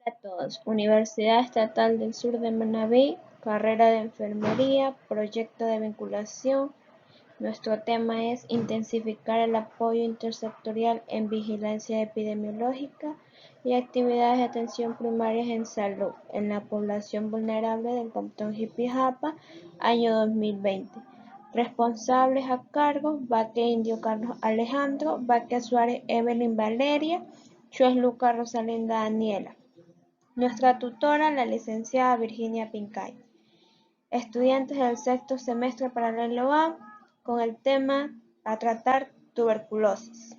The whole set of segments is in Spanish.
Hola a todos. Universidad Estatal del Sur de Manabí, carrera de Enfermería, proyecto de vinculación. Nuestro tema es intensificar el apoyo intersectorial en vigilancia epidemiológica y actividades de atención primarias en salud en la población vulnerable del Cantón Jipijapa, año 2020. Responsables a cargo: Baque Indio Carlos Alejandro, Baque Suárez Evelyn Valeria, Chuesluca Rosalinda Daniela. Nuestra tutora, la licenciada Virginia Pincay. Estudiantes del sexto semestre paralelo A, con el tema a tratar: tuberculosis.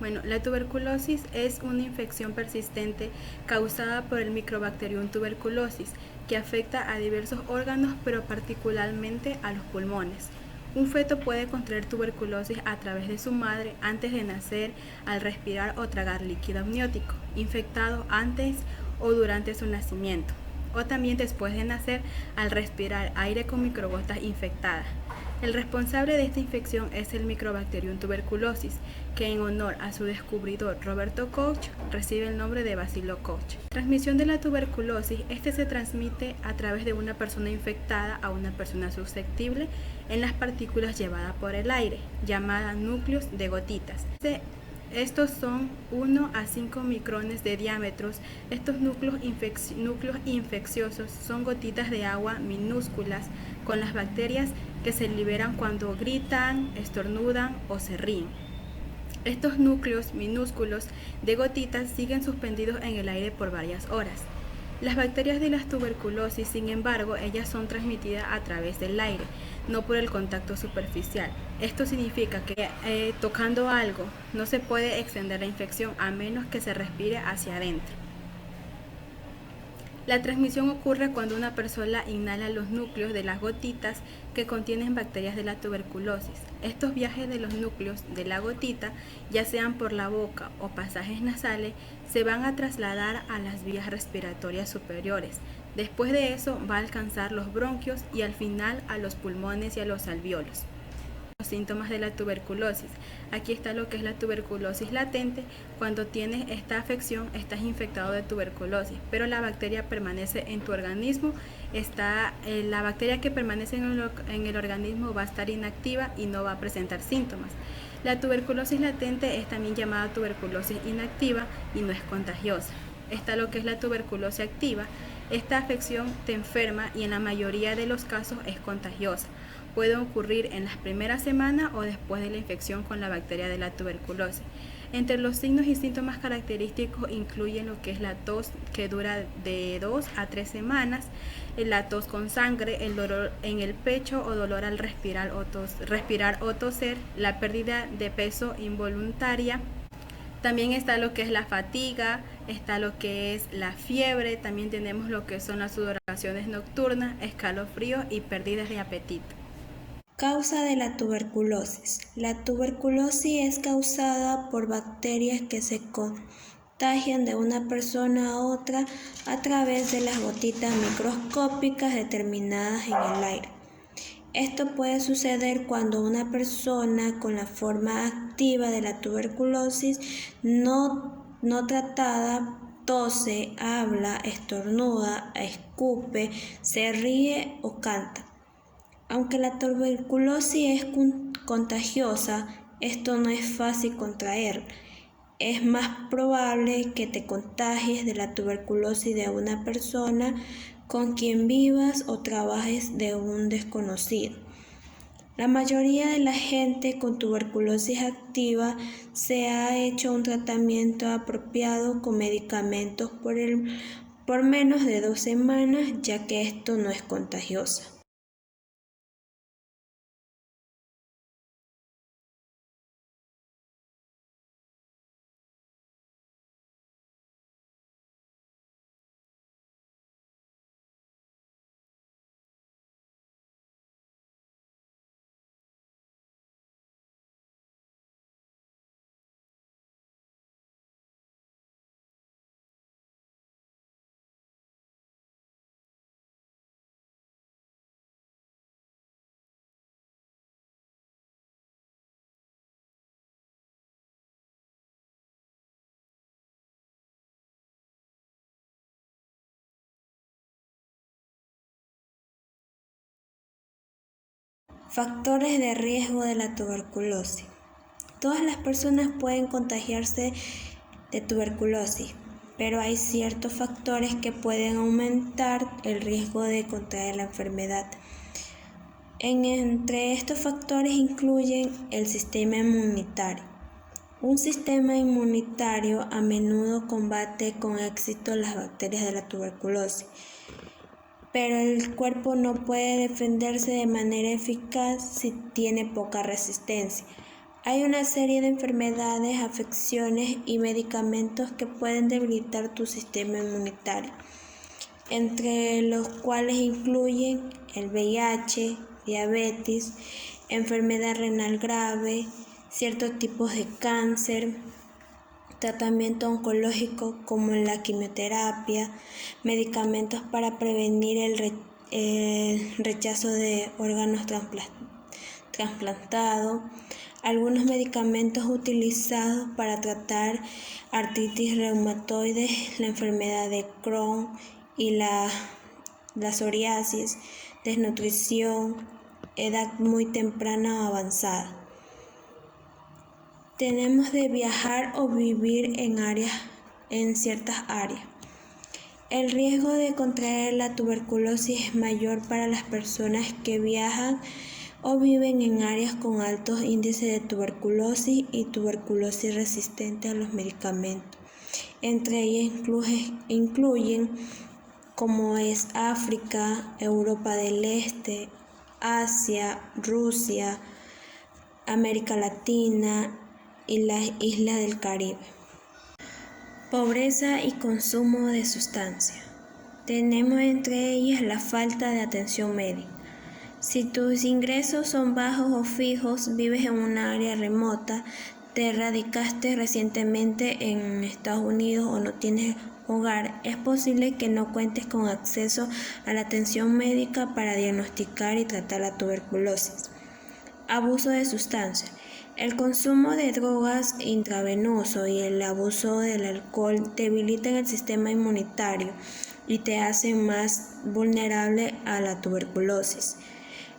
Bueno, la tuberculosis es una infección persistente causada por el Microbacterium tuberculosis que afecta a diversos órganos, pero particularmente a los pulmones. Un feto puede contraer tuberculosis a través de su madre antes de nacer, al respirar o tragar líquido amniótico, infectado antes o durante su nacimiento, o también después de nacer al respirar aire con microgotas infectadas. El responsable de esta infección es el Microbacterium tuberculosis, que en honor a su descubridor Roberto Koch recibe el nombre de Bacilo Koch. La transmisión de la tuberculosis se transmite a través de una persona infectada a una persona susceptible en las partículas llevadas por el aire, llamadas núcleos de gotitas. Estos son 1 a 5 micrones de diámetro. Estos núcleos infecciosos son gotitas de agua minúsculas con las bacterias que se liberan cuando gritan, estornudan o se ríen. Estos núcleos minúsculos de gotitas siguen suspendidos en el aire por varias horas. Las bacterias de la tuberculosis, sin embargo, ellas son transmitidas a través del aire, no por el contacto superficial. Esto significa que tocando algo no se puede extender la infección a menos que se respire hacia adentro. La transmisión ocurre cuando una persona inhala los núcleos de las gotitas que contienen bacterias de la tuberculosis. Estos viajes de los núcleos de la gotita, ya sean por la boca o pasajes nasales, se van a trasladar a las vías respiratorias superiores. Después de eso va a alcanzar los bronquios y al final a los pulmones y a los alvéolos. Los síntomas de la tuberculosis. Aquí está lo que es la tuberculosis latente. Cuando tienes esta afección, estás infectado de tuberculosis, pero la bacteria permanece en tu organismo. La bacteria que permanece en el organismo va a estar inactiva y no va a presentar síntomas. La tuberculosis latente es también llamada tuberculosis inactiva y no es contagiosa. Está lo que es la tuberculosis activa. Esta afección te enferma y en la mayoría de los casos es contagiosa. Puede ocurrir en las primeras semanas o después de la infección con la bacteria de la tuberculosis. Entre los signos y síntomas característicos incluyen lo que es la tos, que dura de 2 a 3 semanas, la tos con sangre, el dolor en el pecho o dolor al respirar o toser, la pérdida de peso involuntaria. También está lo que es la fatiga, está lo que es la fiebre, también tenemos lo que son las sudoraciones nocturnas, escalofríos y pérdidas de apetito. Causa de la tuberculosis. La tuberculosis es causada por bacterias que se contagian de una persona a otra a través de las gotitas microscópicas determinadas en el aire. Esto puede suceder cuando una persona con la forma activa de la tuberculosis no tratada tose, habla, estornuda, escupe, se ríe o canta. Aunque la tuberculosis es contagiosa, esto no es fácil contraer. Es más probable que te contagies de la tuberculosis de una persona con quien vivas o trabajes de un desconocido. La mayoría de la gente con tuberculosis activa se ha hecho un tratamiento apropiado con medicamentos por menos de 2 semanas, ya que esto no es contagioso. Factores de riesgo de la tuberculosis. Todas las personas pueden contagiarse de tuberculosis, pero hay ciertos factores que pueden aumentar el riesgo de contraer la enfermedad. Entre estos factores incluyen el sistema inmunitario. Un sistema inmunitario a menudo combate con éxito las bacterias de la tuberculosis, pero el cuerpo no puede defenderse de manera eficaz si tiene poca resistencia. Hay una serie de enfermedades, afecciones y medicamentos que pueden debilitar tu sistema inmunitario, entre los cuales incluyen el VIH, diabetes, enfermedad renal grave, ciertos tipos de cáncer, tratamiento oncológico como la quimioterapia, medicamentos para prevenir el rechazo de órganos trasplantados, algunos medicamentos utilizados para tratar artritis reumatoide, la enfermedad de Crohn y la psoriasis, desnutrición, edad muy temprana o avanzada. Tenemos de viajar o vivir en ciertas áreas. El riesgo de contraer la tuberculosis es mayor para las personas que viajan o viven en áreas con altos índices de tuberculosis y tuberculosis resistente a los medicamentos. Entre ellas incluyen como es África, Europa del Este, Asia, Rusia, América Latina y las islas del Caribe. Pobreza y consumo de sustancias. Tenemos entre ellas la falta de atención médica. Si tus ingresos son bajos o fijos, vives en una área remota, te radicaste recientemente en Estados Unidos o no tienes hogar, es posible que no cuentes con acceso a la atención médica para diagnosticar y tratar la tuberculosis. Abuso de sustancias. El consumo de drogas intravenoso y el abuso del alcohol debilitan el sistema inmunitario y te hacen más vulnerable a la tuberculosis.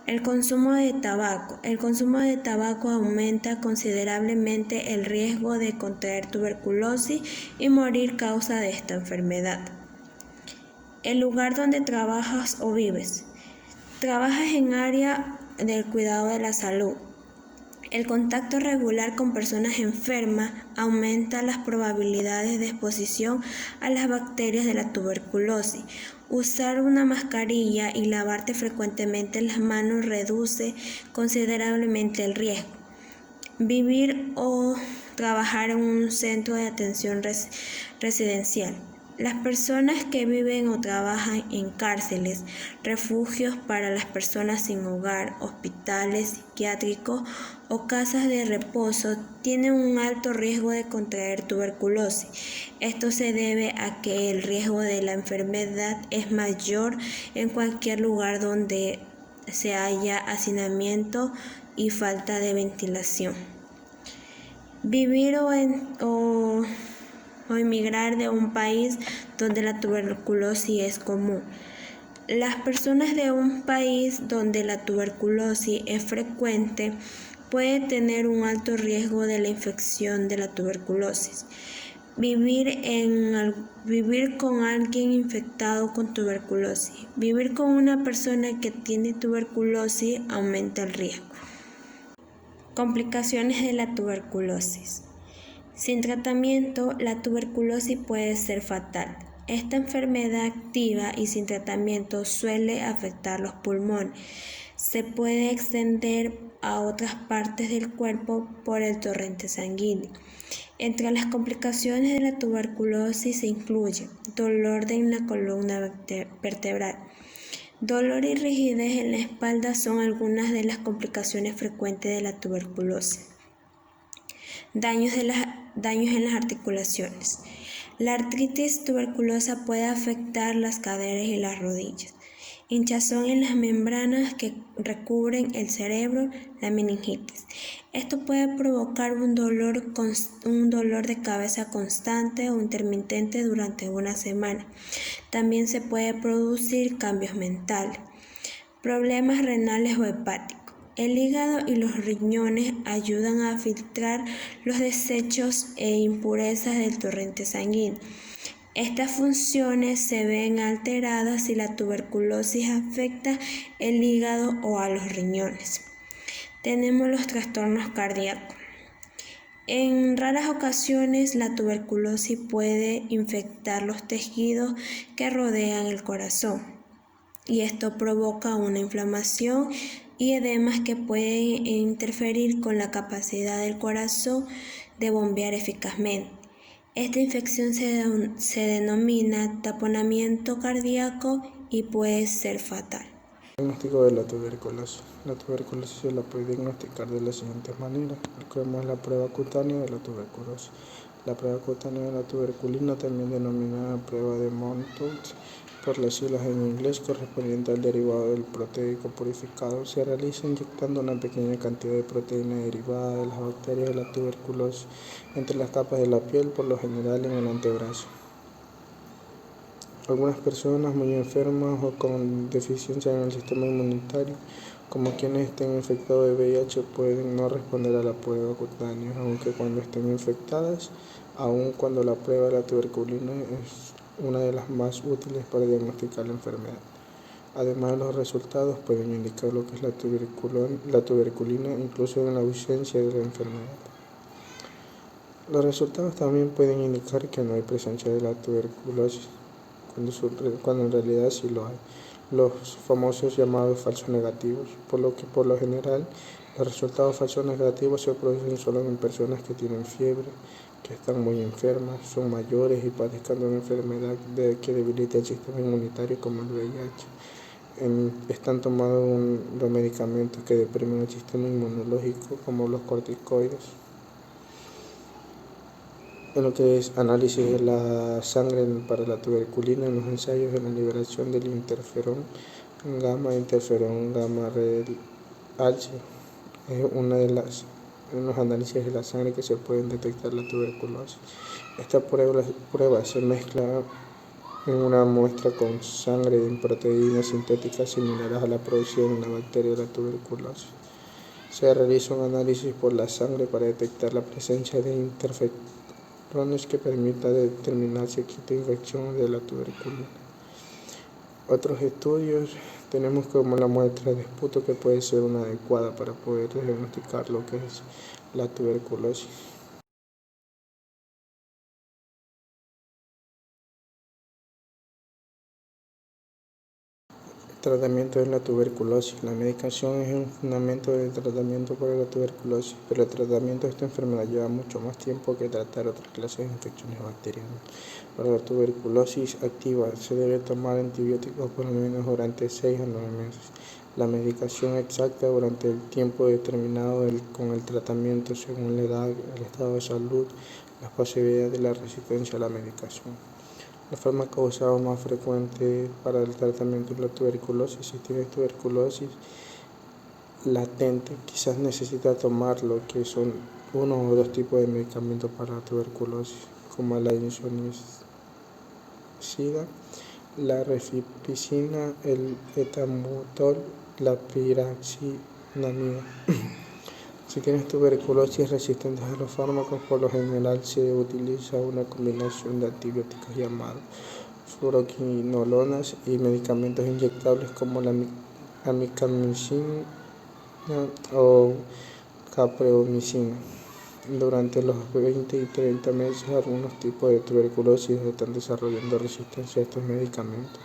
El consumo de tabaco. El consumo de tabaco aumenta considerablemente el riesgo de contraer tuberculosis y morir a causa de esta enfermedad. El lugar donde trabajas o vives. Trabajas en área del cuidado de la salud. El contacto regular con personas enfermas aumenta las probabilidades de exposición a las bacterias de la tuberculosis. Usar una mascarilla y lavarte frecuentemente las manos reduce considerablemente el riesgo. Vivir o trabajar en un centro de atención residencial. Las personas que viven o trabajan en cárceles, refugios para las personas sin hogar, hospitales psiquiátricos o casas de reposo tienen un alto riesgo de contraer tuberculosis. Esto se debe a que el riesgo de la enfermedad es mayor en cualquier lugar donde se haya hacinamiento y falta de ventilación. Vivir o emigrar de un país donde la tuberculosis es común. Las personas de un país donde la tuberculosis es frecuente pueden tener un alto riesgo de la infección de la tuberculosis. Vivir con alguien infectado con tuberculosis. Vivir con una persona que tiene tuberculosis aumenta el riesgo. Complicaciones de la tuberculosis. Sin tratamiento, la tuberculosis puede ser fatal. Esta enfermedad activa y sin tratamiento suele afectar los pulmones. Se puede extender a otras partes del cuerpo por el torrente sanguíneo. Entre las complicaciones de la tuberculosis se incluye dolor en la columna vertebral. Dolor y rigidez en la espalda son algunas de las complicaciones frecuentes de la tuberculosis. Daños en las articulaciones. La artritis tuberculosa puede afectar las caderas y las rodillas. Hinchazón en las membranas que recubren el cerebro, la meningitis. Esto puede provocar un dolor de cabeza constante o intermitente durante una semana. También se puede producir cambios mentales. Problemas renales o hepáticos. El hígado y los riñones ayudan a filtrar los desechos e impurezas del torrente sanguíneo. Estas funciones se ven alteradas si la tuberculosis afecta el hígado o a los riñones. Tenemos los trastornos cardíacos. En raras ocasiones la tuberculosis puede infectar los tejidos que rodean el corazón y esto provoca una inflamación y edemas que pueden interferir con la capacidad del corazón de bombear eficazmente. Esta infección se denomina taponamiento cardíaco y puede ser fatal. Diagnóstico de la tuberculosis. La tuberculosis se la puede diagnosticar de las siguientes maneras, como es la prueba cutánea de la tuberculosis. La prueba cutánea de la tuberculina, también denominada prueba de Montaut por las siglas en inglés, correspondiente al derivado del proteico purificado, se realiza inyectando una pequeña cantidad de proteína derivada de las bacterias de la tuberculosis entre las capas de la piel, por lo general en el antebrazo. Algunas personas muy enfermas o con deficiencia en el sistema inmunitario, como quienes estén infectados de VIH, pueden no responder a la prueba cutánea, aunque cuando estén infectadas, aun cuando la prueba de la tuberculina es una de las más útiles para diagnosticar la enfermedad. Además, los resultados pueden indicar lo que es la tuberculina, incluso en la ausencia de la enfermedad. Los resultados también pueden indicar que no hay presencia de la tuberculosis, cuando en realidad sí lo hay, los famosos llamados falsos negativos, por lo que por lo general los resultados falsos negativos se producen solo en personas que tienen fiebre, que están muy enfermas, son mayores y padezcan de una enfermedad que debilita el sistema inmunitario como el VIH. Están tomando los medicamentos que deprimen el sistema inmunológico como los corticoides. En lo que es análisis de la sangre para la tuberculina, en los ensayos de la liberación del interferón gamma red H, es una de los análisis de la sangre que se pueden detectar la tuberculosis. Esta prueba se mezcla en una muestra con sangre en proteínas sintéticas similares a la producida en la bacteria de la tuberculosis. Se realiza un análisis por la sangre para detectar la presencia de interferones que permita determinar si existe infección de la tuberculina. Otros estudios tenemos como la muestra de esputo, que puede ser una adecuada para poder diagnosticar lo que es la tuberculosis. Tratamiento de la tuberculosis. La medicación es un fundamento del tratamiento para la tuberculosis, pero el tratamiento de esta enfermedad lleva mucho más tiempo que tratar otras clases de infecciones bacterianas. Para la tuberculosis activa se debe tomar antibióticos por lo menos durante 6 a 9 meses. La medicación exacta durante el tiempo determinado con el tratamiento según la edad, el estado de salud, las posibilidades de la resistencia a la medicación. La fármaco usado más frecuente para el tratamiento de la tuberculosis, si tienes tuberculosis latente, quizás necesita tomar lo que son 1 o 2 tipos de medicamentos para la tuberculosis, como la insulinicida, la rifipicina, el etambutol, la piraxinamida. Si tienes tuberculosis resistente a los fármacos, por lo general se utiliza una combinación de antibióticos llamados fluoroquinolonas y medicamentos inyectables como la amikamicina o capreomicina. Durante los 20 y 30 meses, algunos tipos de tuberculosis están desarrollando resistencia a estos medicamentos.